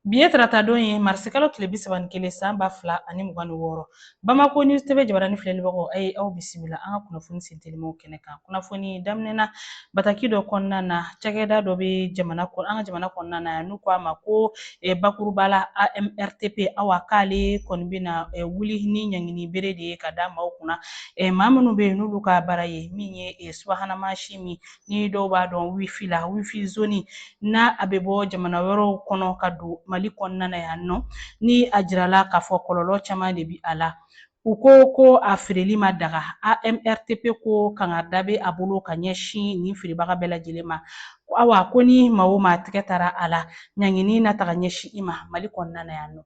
Biye tarata don ye marisikalo tile 31 san 2026 Bamako News TV jabarani filɛlibagaw aye aw bisimila an ka kunnafoni sentelimaw kɛnɛ kan. Kunnafoni daminɛna bataki dɔ kɔnɔna na cakɛda dɔ bɛ an ka jamana kɔnɔna na n'u ko a ma ko bakuruba la AMRTP awa k'ale kɔni bɛna wuli ni ɲangini bere de ye ka da maaw kunna. Maa minnu bɛ yen n'olu ka baara ye min ye subahana mansi min ni dɔw b'a dɔn wifi la wifi zone n'a a bɛ bɔ jamana wɛrɛw kɔnɔ ka don Mali kɔnɔna na yan nɔ ni a jirala k'a fɔ kɔlɔlɔ caman de bɛ a la. U ko a feereli ma daga AMRTP ko kangarida bɛ a bolo ka ɲɛsin nin feerebaga bɛɛ lajɛlen ma. Awa ko ni maa o maa tɛgɛ tara a la ɲangini na taga ɲɛsin i ma Mali kɔnɔna na yan nɔ.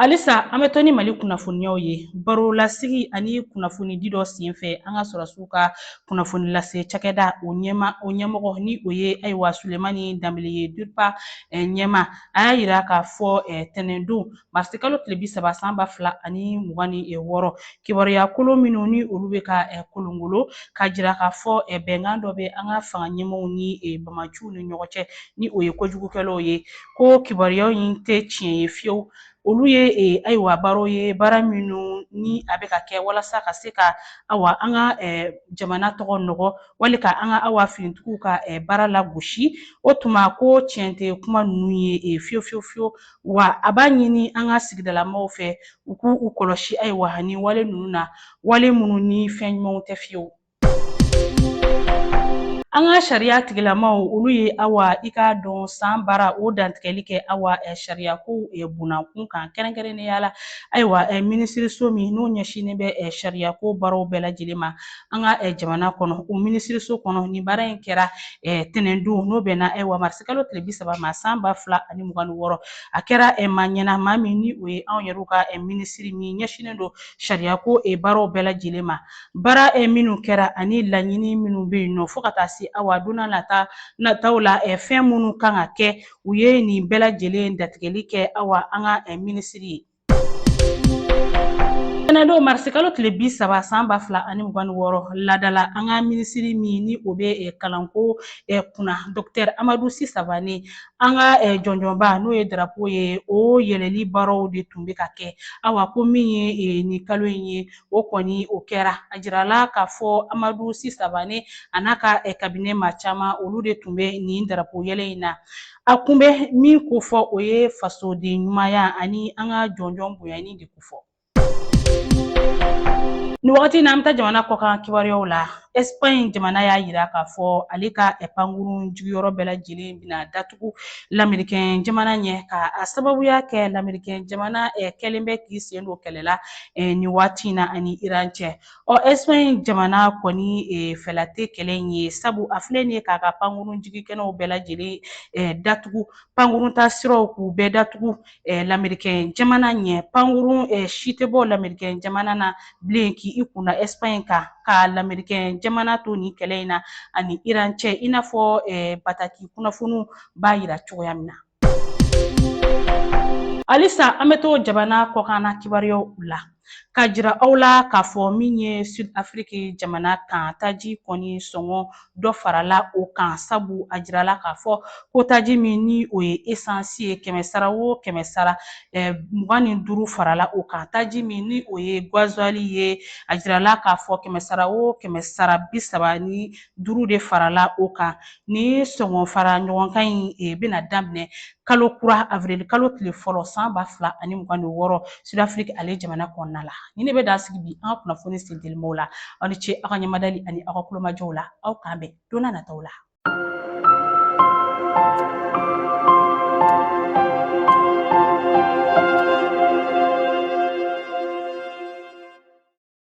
Alisa an bɛ to ni Mali kunnafoniyaw ye baro lasigi ani kunnafoni di dɔ senfɛ an ka sɔrɔsiw ka kunnafoni lase cakɛda o ɲɛmɔgɔ ni o ye ayiwa Sulemani Danbele ye DURPA ɲɛma a y'a yira k'a fɔ tɛnɛndon marisikalo tile 30 san 2026 kibaruya kolon minnu ni olu bɛ ka kolongolo ka jira k'a fɔ bɛnkan dɔ bɛ an ka fanga ɲɛmɔgɔw ni bamaciw ni ɲɔgɔn cɛ ni o ye kojugukɛlaw ye ko kibaruya in tɛ tiɲɛ ye fiyewu. Olu ye ayiwa baaraw ye baara minnu ni a bɛ ka kɛ walasa ka se ka awa an ka jamana tɔgɔ nɔgɔ wali ka an ka awa finitigiw ka baara lagosi o tuma ko tiɲɛ tɛ kuma ninnu ye fiyewu fiyewu fiyewu wa a b'a ɲini an ka sigidalamaw fɛ u k'u kɔlɔsi ayiwa ni wale ninnu na wale minnu ni fɛn ɲumanw tɛ fiyewu. An ka sariya tigilamaw olu ye awa i k'a dɔn san baara o dantigɛli kɛ awa sariyako bunakun kan kɛrɛnkɛrɛnnenya la ayiwa minisiriso min n'o ɲɛsinnen bɛ sariyako baaraw bɛɛ lajɛlen ma an ka jamana kɔnɔ o minisiriso kɔnɔ ni baara in kɛra tɛnɛndon n'o bɛnna ayiwa marisikalo tile 30 ma san 2026 a kɛra maa ɲɛnama min ni o ye anw yɛrɛw ka minisiri min ɲɛsinnen don sariyako baaraw bɛɛ lajɛlen ma baara minnu kɛra ani laɲini minnu bɛ yen nɔ fo ka taa se awa donna nataw la fɛn minnu kan ka kɛ u ye nin bɛɛ lajɛlen datigɛli kɛ awa an ka minisiri ye. Tɛnɛndon marisikalo tile 30 san 2026 ladala an ka minisiri min ni o bɛ kalanko kunna Dr Amadu Sisabane an ka jɔnjɔnba n'o ye darapo ye o yɛlɛli baaraw de tun bɛ ka kɛ awa ko min ye nin kalo in ye o kɔni o kɛra a jirala k'a fɔ Amadu Sisabane a n'a ka kabinɛ maa caman olu de tun bɛ nin darapo yɛlɛ in na a kun bɛ min ko fɔ o ye fasoden ɲumanya ani an ka jɔnjɔn bonyani de ko fɔ. Ni wagati in na an bɛ taa jamana kɔkan kibaruyaw la Espagne jamana y'a yira k'a fɔ ale ka pankurun jigiyɔrɔ bɛɛ lajɛlen bɛna datugu lamɛrikɛn jamana ɲɛ ka a sababuya kɛ lamɛrikɛn jamana kɛlen bɛ k'i sen don kɛlɛ la nin waati in na ani Iran cɛ Espagne jamana kɔni fɛla tɛ kɛlɛ in ye sabu a filɛ nin ye k'a ka pankurun jigikɛnɛw bɛɛ lajɛlen datugu pankurun ta siraw k'u bɛɛ datugu lamɛrikɛn jamana ɲɛ pankurun si tɛ bɔ lamɛrikɛn jamana na bilen k'i kunna Espagne kan ka lamɛrikɛn jamana to nin kɛlɛ in na ani Iran cɛ i n'a fɔ bataki kunnafoniw b'a yira cogoya min na. Halisa an bɛ to jamana kɔkanna kibaruyaw la ka jira aw la k'a fɔ min ye Sud Afrique jamana kan taji kɔni sɔngɔ dɔ farala o kan sabu a jirala k'a fɔ ko taji min ni o ye essence ye 100 sara o 100 sara 25 farala o kan taji min ni o ye gasoil ye a jirala k'a fɔ 100 sara o 100 sara 35 de farala o kan ni sɔngɔ fara ɲɔgɔnkan in bɛna daminɛ kalo kura avril kalo tile fɔlɔ san 2026 Sud Afrique ale jamana kɔnɔna la ni ne bɛ dan sigi bi an ka kunnafoni sentelimaw la aw ni ce aw ka ɲɛmadali ani aw ka kulomajɔw la aw k'an bɛn don n'a nataw la.